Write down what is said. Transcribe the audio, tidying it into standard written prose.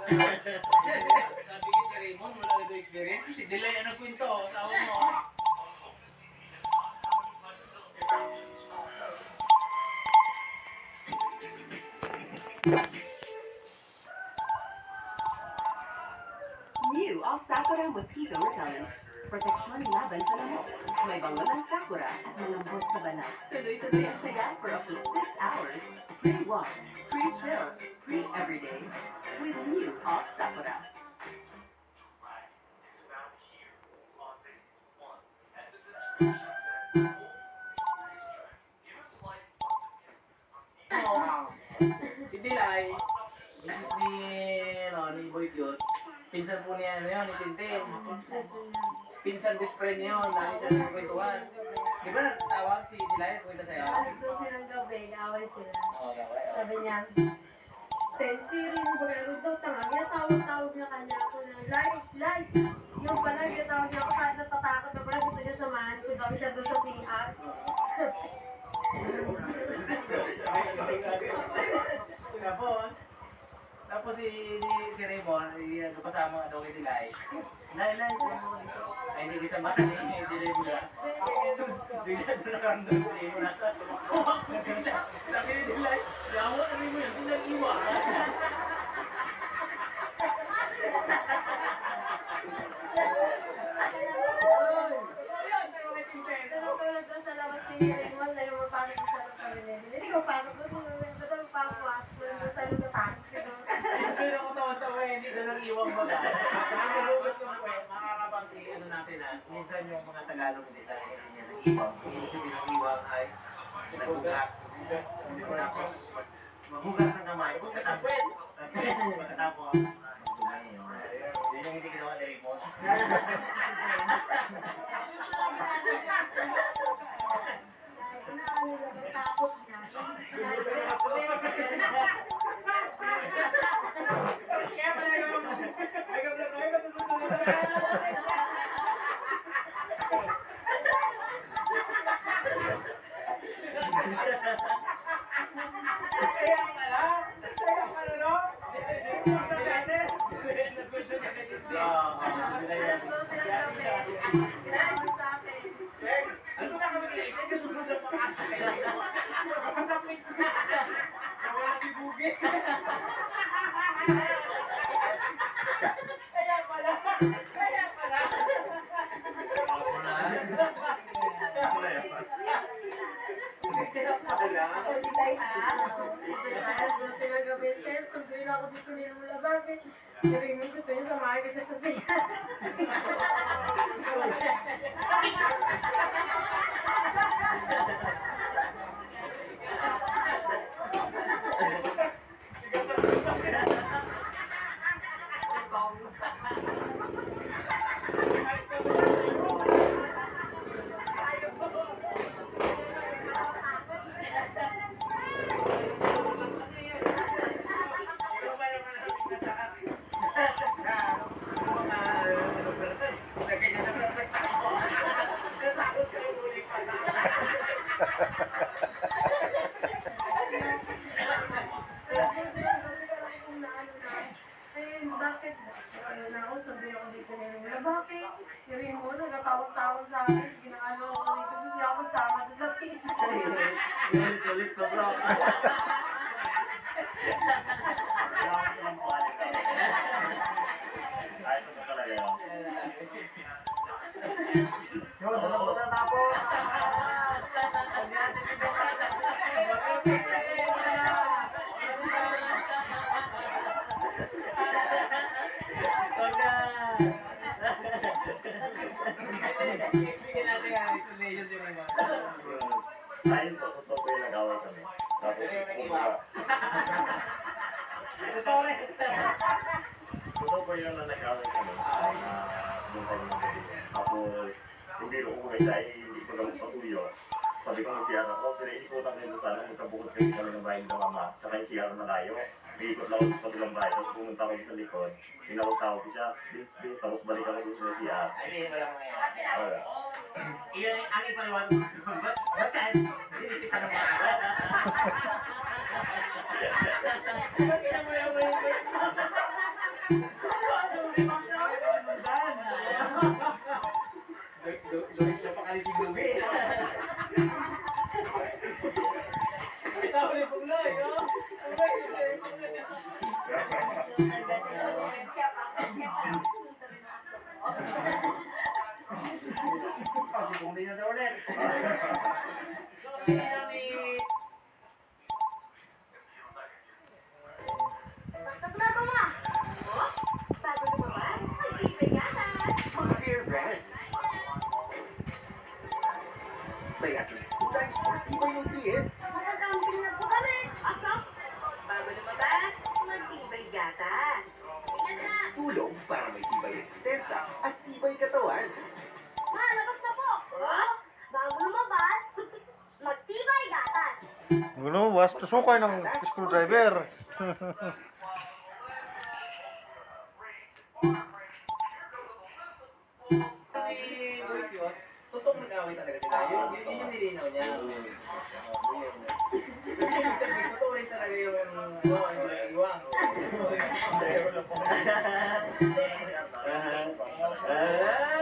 Sabi ko si Raymond, wala ito experience. Si Delay, ano kwento? Tao mo. New of Sakura Mosquito Repellent. Proteksyon laban sa lamok. May bango ng Sakura at malambot sa balat. Tuloy-tuloy ang saya for up to 6 hours. Free walk, free chill, free everyday. With New of Sakura. Si Delay, business ni Boy Cute. Pinsan po niya, ni Tintin. Pinsan best friend niya yun, lagi siya nagkwentuhan. Di ba nagtawag si Delay, kwento sa'yo? Alas 12 ng gabi, naaway sila. Oo, gaway. Sabi niya, Siri mo ba ganun daw tanga? Ginatawag-tawag niya kanya ako na, like. Yung pala, ginatawag niya ako kahit natatakot na pala gusto niya samahan ko daw siya doon sa CR. Tapos si Raymond, kasama daw kay Delay. Lay, sama ko dito. Ay, hindi kasama ka ni Delay mo na. Bigla doon nakarandang sa iyo na. Sabi ni Delay, yawa, ano mo yan? Pinag-iwa. Tinutulog doon sa labas ni Raymond na yung mapasok sa labas kami nila. Hindi ko pasok doon, doon papasok doon sa lutas. Pero ako tawa-tawa, hindi na nang iwang baga. Nakakalugas ng kwet, makakabang si ano natin minsan yung mga Tagalog hindi talaga niya nang iwang. Ibig sabihin ng iwang ay naghugas. Tapos maghugas ng kamay. Hugas ng kwet. Pagkatapos, kumain yun. Yun yung hindi ginawa ni Raymond. Takot niya. Yung gusto niya samahin ko siya sa siya. Bakit? Yung Rimo, nagkatawag-tawag sa akin. Ginakalo ako dito. Gusto niya ako magsama doon sa skin. Ulit ka, bro. Ayos mo talaga yun. Yun, tapos. Ayun po, totoo po yung nag-away kami. Tapos, totoo po yung nag-away kami. Tapos, hindi ko kung isa, hindi ko lang patuyo. Sabi ko ng CR ako, pero hindi ko lang nito sana, magkabukod kayo kami ng bahay ng mama. Tsaka yung CR na layo. Iikot lang ako sa kabilang bahay. Tapos pumunta ako sa likod. Tinawag-tawag ko siya. Tapos balik ako doon sa CR. Ay, hindi mo lang ngayon. Wala. Iyon ang aking paliwan. Ba't yan? Hindi kita na makasa. Ba't kita mo yung Doon siya pa kali si Bugi. Ikaw ulit po na, yo. Kasi kung di na daw ulit. So, hindi na ni... Basta na ba, ma? Oh, bago lumabas, magtibay gatas. Mga beer brand. May at least 2 times more tibay nutrients. Makakamping na po kami. Ops, bago lumabas, magtibay gatas. Ingat na! Tulong para may tibay resistensya at tibay katawan. Ma, labas na po. Oops! Bago lumabas, magtibay gatas. Ano, was tusukay ng screwdriver. Ni Boy Cute, totoong nag-away talaga sila. Yun yung nilinaw niya. Ibig sabihin, totoo rin talaga yung iwang. Ah,